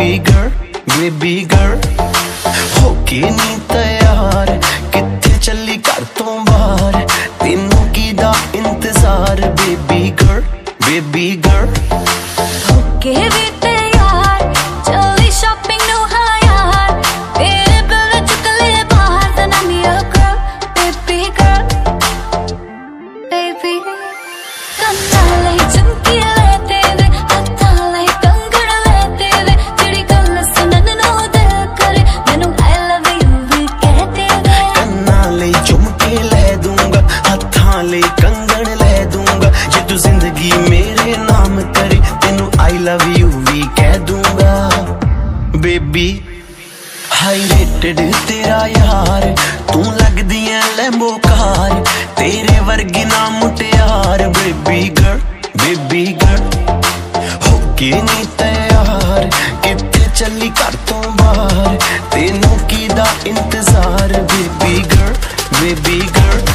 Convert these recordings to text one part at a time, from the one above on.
baby girl होके नी तैयार किथे चली घर तो बाहर तेनू की दा इंतजार बेबी गर्ल होके भी तैयार चली शॉपिंग नु हाँ यार तेरे बिल चुक ले बाहर then I'm your girl baby कंना ले चुमकी ले तेरे हत्था ले कंगड़ ले तेरे तेरी गल सुनन नु दिल करे मैनू I love you भी कहते वे कंना ले चुमकी ले दूंगा हत्था ले कंगड़ ले दूंगा जे तू जिंदगी मेरे नाम करे तेनू I love you भी कह दूंगा बेबी हाई रेटेड तेरा यार तू लगदी है लैम्बो कार तेरे वर्गी ना मुटियार बेबी गर्ल होके नी तैयार किथे चली घर तो बाहर तेनू की दा इंतजार बेबी गर्ल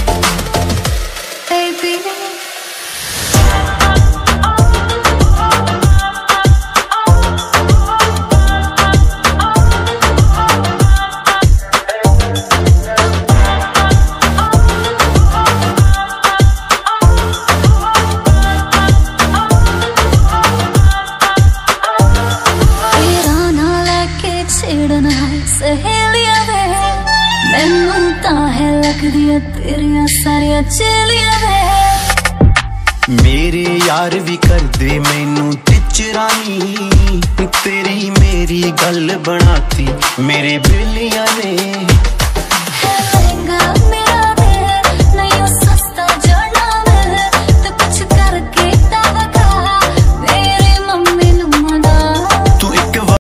सहेलियां वे मैनू तां है लगदियां तेरियां सारियां चेलियां वे मेरे यार भी करदे मैनू टिचरानी तेरी मेरी गल बनाती मेरे बेलियां ने